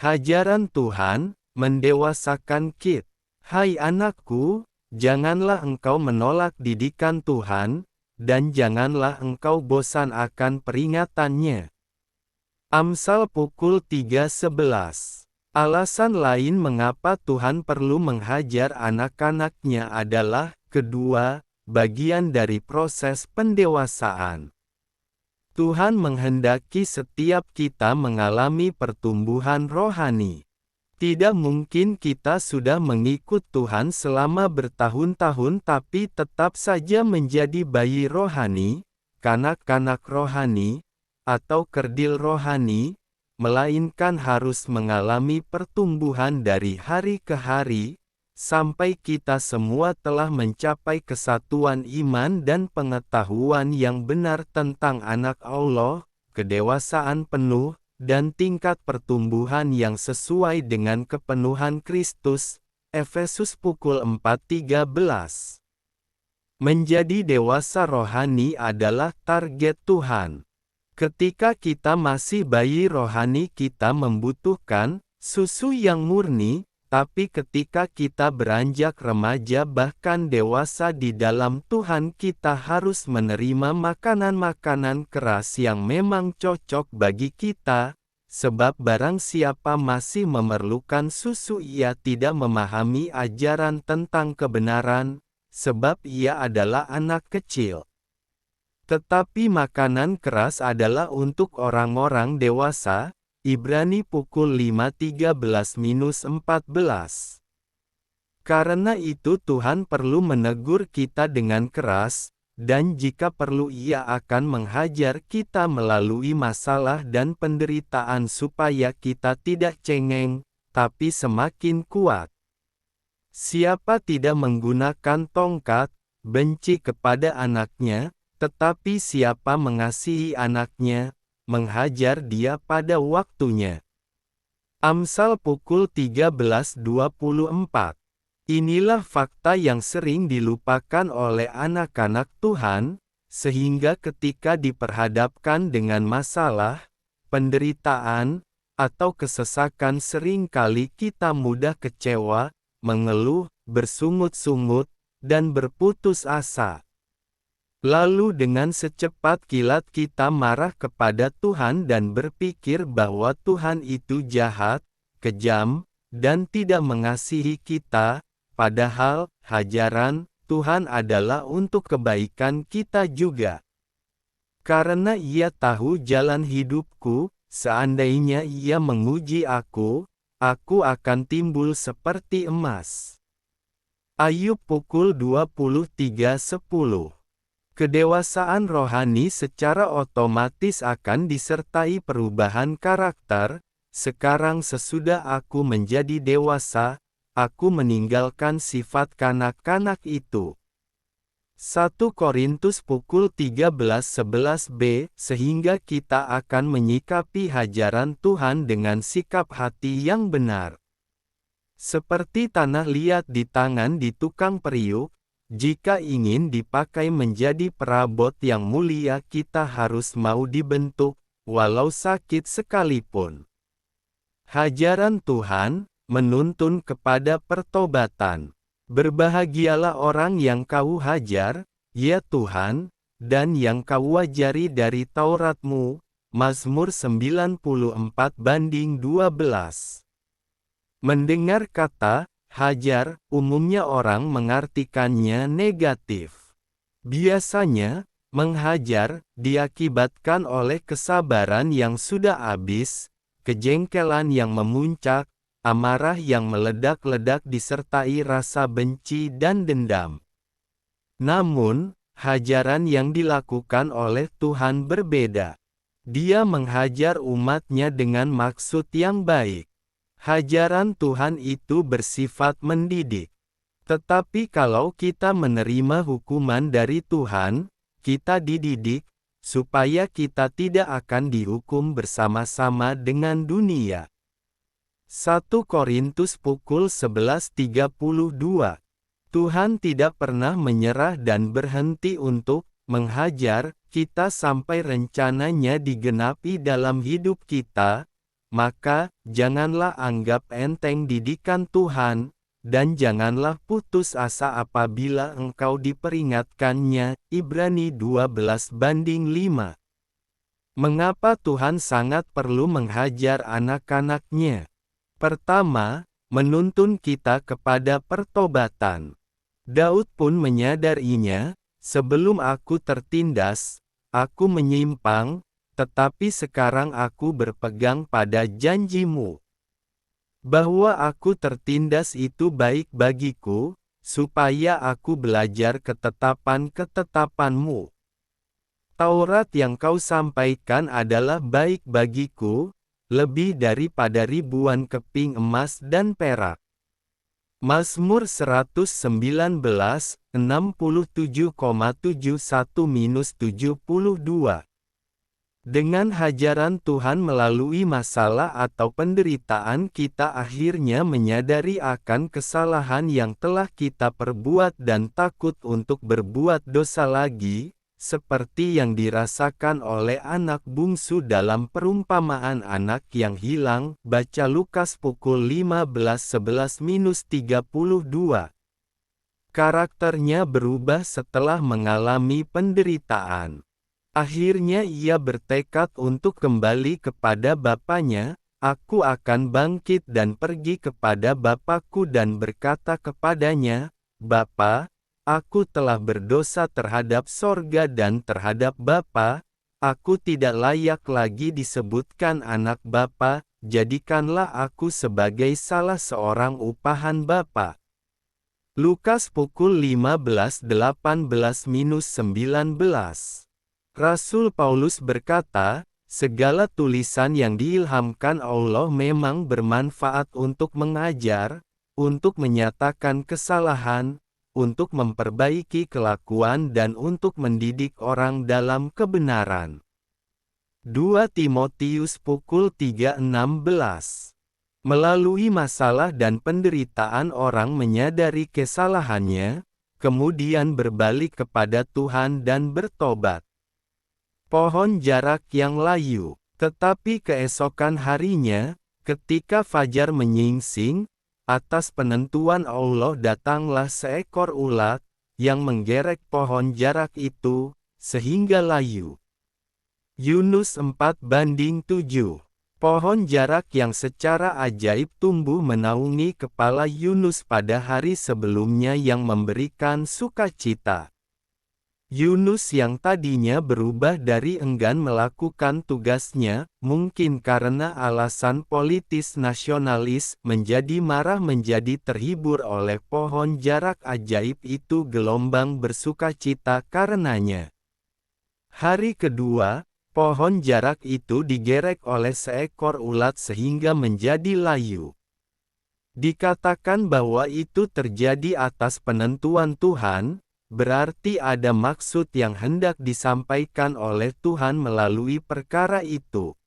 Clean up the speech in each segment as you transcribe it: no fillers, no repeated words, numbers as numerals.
Hajaran Tuhan, mendewasakan kita. Hai anakku, janganlah engkau menolak didikan Tuhan, dan janganlah engkau bosan akan peringatannya. Amsal pukul 3:11. Alasan lain mengapa Tuhan perlu menghajar anak-anaknya adalah, kedua, bagian dari proses pendewasaan. Tuhan menghendaki setiap kita mengalami pertumbuhan rohani. Tidak mungkin kita sudah mengikut Tuhan selama bertahun-tahun tapi tetap saja menjadi bayi rohani, kanak-kanak rohani, atau kerdil rohani, melainkan harus mengalami pertumbuhan dari hari ke hari, sampai kita semua telah mencapai kesatuan iman dan pengetahuan yang benar tentang Anak Allah, kedewasaan penuh, dan tingkat pertumbuhan yang sesuai dengan kepenuhan Kristus. Efesus pukul 4:13. Menjadi dewasa rohani adalah target Tuhan. Ketika kita masih bayi rohani kita membutuhkan susu yang murni, tapi ketika kita beranjak remaja bahkan dewasa di dalam Tuhan kita harus menerima makanan-makanan keras yang memang cocok bagi kita, sebab barang siapa masih memerlukan susu ia tidak memahami ajaran tentang kebenaran, sebab ia adalah anak kecil. Tetapi makanan keras adalah untuk orang-orang dewasa. Ibrani pukul 5:13-14. Karena itu Tuhan perlu menegur kita dengan keras, dan jika perlu Ia akan menghajar kita melalui masalah dan penderitaan supaya kita tidak cengeng, tapi semakin kuat. Siapa tidak menggunakan tongkat, benci kepada anaknya, tetapi siapa mengasihi anaknya, menghajar dia pada waktunya. Amsal pukul 13:24. Inilah fakta yang sering dilupakan oleh anak-anak Tuhan, sehingga ketika diperhadapkan dengan masalah, penderitaan, atau kesesakan seringkali kita mudah kecewa, mengeluh, bersungut-sungut, dan berputus asa. Lalu dengan secepat kilat kita marah kepada Tuhan dan berpikir bahwa Tuhan itu jahat, kejam, dan tidak mengasihi kita, padahal hajaran Tuhan adalah untuk kebaikan kita juga. Karena Ia tahu jalan hidupku, seandainya Ia menguji aku akan timbul seperti emas. Ayub pukul 23:10. Kedewasaan rohani secara otomatis akan disertai perubahan karakter. Sekarang sesudah aku menjadi dewasa, aku meninggalkan sifat kanak-kanak itu. 1 Korintus pukul 13:11b, sehingga kita akan menyikapi hajaran Tuhan dengan sikap hati yang benar. Seperti tanah liat di tangan di tukang periuk, jika ingin dipakai menjadi perabot yang mulia kita harus mau dibentuk, walau sakit sekalipun. Hajaran Tuhan menuntun kepada pertobatan. Berbahagialah orang yang Kau hajar, ya Tuhan, dan yang Kau ajari dari Taurat-Mu. Mazmur 94:12. Mendengar kata hajar, umumnya orang mengartikannya negatif. Biasanya, menghajar diakibatkan oleh kesabaran yang sudah habis, kejengkelan yang memuncak, amarah yang meledak-ledak disertai rasa benci dan dendam. Namun, hajaran yang dilakukan oleh Tuhan berbeda. Dia menghajar umat-Nya dengan maksud yang baik. Hajaran Tuhan itu bersifat mendidik. Tetapi kalau kita menerima hukuman dari Tuhan, kita dididik, supaya kita tidak akan dihukum bersama-sama dengan dunia. 1 Korintus pukul 11:32. Tuhan tidak pernah menyerah dan berhenti untuk menghajar kita sampai rencananya digenapi dalam hidup kita. maka janganlah anggap enteng didikan Tuhan, dan janganlah putus asa apabila engkau diperingatkannya. Ibrani 12:5. Mengapa Tuhan sangat perlu menghajar anak-anaknya? Pertama, menuntun kita kepada pertobatan. Daud pun menyadarinya, sebelum aku tertindas, aku menyimpang, tetapi sekarang aku berpegang pada janji-Mu. Bahwa aku tertindas itu baik bagiku, supaya aku belajar ketetapan-ketetapan-Mu. Taurat yang Kau sampaikan adalah baik bagiku, lebih daripada ribuan keping emas dan perak. Mazmur 119, 67,71-72. Dengan hajaran Tuhan melalui masalah atau penderitaan kita akhirnya menyadari akan kesalahan yang telah kita perbuat dan takut untuk berbuat dosa lagi, seperti yang dirasakan oleh anak bungsu dalam perumpamaan anak yang hilang. Baca Lukas pukul 15:11-32. Karakternya berubah setelah mengalami penderitaan. Akhirnya ia bertekad untuk kembali kepada bapaknya. Aku akan bangkit dan pergi kepada bapakku dan berkata kepadanya, Bapa, aku telah berdosa terhadap sorga dan terhadap Bapa, aku tidak layak lagi disebutkan anak Bapa, jadikanlah aku sebagai salah seorang upahan Bapa. Lukas pukul 15:18-19. Rasul Paulus berkata, segala tulisan yang diilhamkan Allah memang bermanfaat untuk mengajar, untuk menyatakan kesalahan, untuk memperbaiki kelakuan dan untuk mendidik orang dalam kebenaran. 2 Timotius pukul 3:16. Melalui masalah dan penderitaan orang menyadari kesalahannya, kemudian berbalik kepada Tuhan dan bertobat. Pohon jarak yang layu. Tetapi keesokan harinya, ketika fajar menyingsing, atas penentuan Allah datanglah seekor ulat, yang menggerek pohon jarak itu, sehingga layu. Yunus 4:7. Pohon jarak yang secara ajaib tumbuh menaungi kepala Yunus pada hari sebelumnya yang memberikan sukacita. Yunus yang tadinya berubah dari enggan melakukan tugasnya, mungkin karena alasan politis nasionalis, menjadi marah menjadi terhibur oleh pohon jarak ajaib itu. Gelombang bersukacita karenanya. Hari kedua, pohon jarak itu digerek oleh seekor ulat sehingga menjadi layu. Dikatakan bahwa itu terjadi atas penentuan Tuhan, berarti ada maksud yang hendak disampaikan oleh Tuhan melalui perkara itu.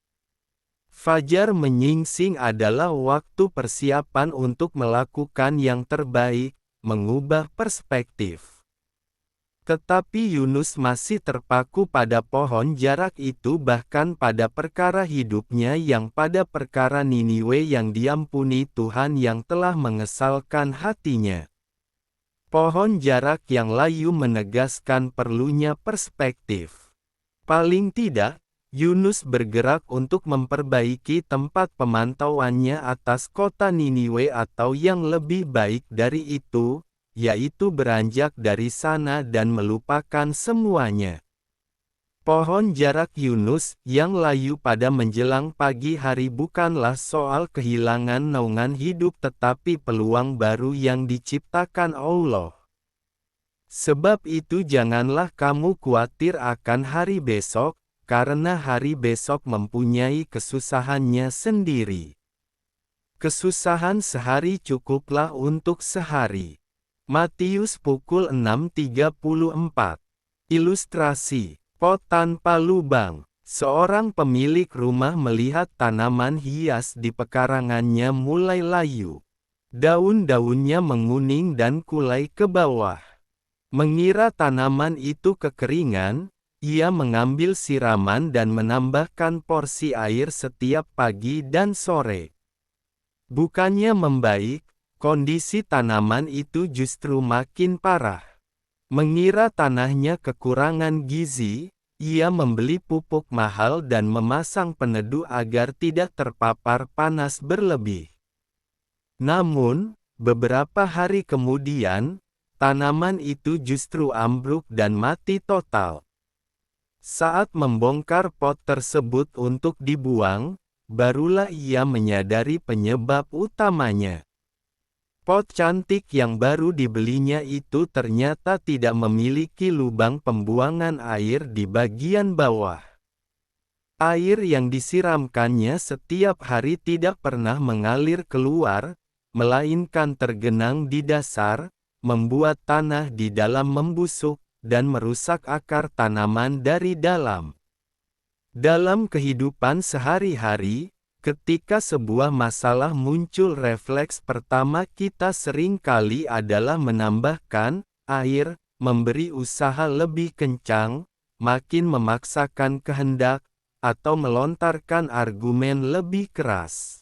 Fajar menyingsing adalah waktu persiapan untuk melakukan yang terbaik, mengubah perspektif. Tetapi Yunus masih terpaku pada pohon jarak itu, bahkan pada perkara hidupnya yang pada perkara Niniwe yang diampuni Tuhan yang telah mengesalkan hatinya. Pohon jarak yang layu menegaskan perlunya perspektif. Paling tidak, Yunus bergerak untuk memperbaiki tempat pemantauannya atas kota Niniwe, atau yang lebih baik dari itu, yaitu beranjak dari sana dan melupakan semuanya. Pohon jarak Yunus yang layu pada menjelang pagi hari bukanlah soal kehilangan naungan hidup, tetapi peluang baru yang diciptakan Allah. Sebab itu janganlah kamu khawatir akan hari besok, karena hari besok mempunyai kesusahannya sendiri. Kesusahan sehari cukuplah untuk sehari. Matius pukul 6.34. Ilustrasi. Pot tanpa lubang. Seorang pemilik rumah melihat tanaman hias di pekarangannya mulai layu. Daun-daunnya menguning dan kulai ke bawah. Mengira tanaman itu kekeringan, Ia mengambil siraman dan menambahkan porsi air setiap pagi dan sore. Bukannya membaik, kondisi tanaman itu justru makin parah. Mengira tanahnya kekurangan gizi, ia membeli pupuk mahal dan memasang peneduh agar tidak terpapar panas berlebih. Namun, beberapa hari kemudian, tanaman itu justru ambruk dan mati total. Saat membongkar pot tersebut untuk dibuang, barulah ia menyadari penyebab utamanya. Pot cantik yang baru dibelinya itu ternyata tidak memiliki lubang pembuangan air di bagian bawah. Air yang disiramkannya setiap hari tidak pernah mengalir keluar, melainkan tergenang di dasar, membuat tanah di dalam membusuk, dan merusak akar tanaman dari dalam. Dalam kehidupan sehari-hari, ketika sebuah masalah muncul, refleks pertama kita sering kali adalah menambahkan air, memberi usaha lebih kencang, makin memaksakan kehendak, atau melontarkan argumen lebih keras.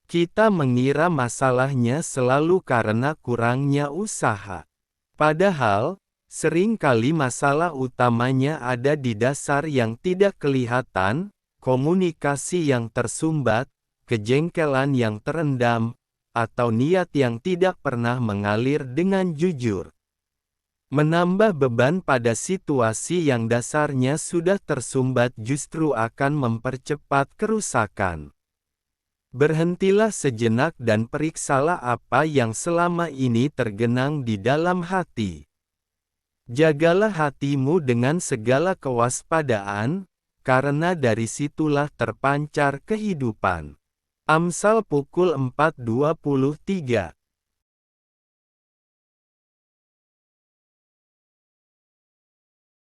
Kita mengira masalahnya selalu karena kurangnya usaha. Padahal, sering kali masalah utamanya ada di dasar yang tidak kelihatan, komunikasi yang tersumbat, kejengkelan yang terendam, atau niat yang tidak pernah mengalir dengan jujur. Menambah beban pada situasi yang dasarnya sudah tersumbat justru akan mempercepat kerusakan. Berhentilah sejenak dan periksalah apa yang selama ini tergenang di dalam hati. Jagalah hatimu dengan segala kewaspadaan, karena dari situlah terpancar kehidupan. Amsal pukul 4:23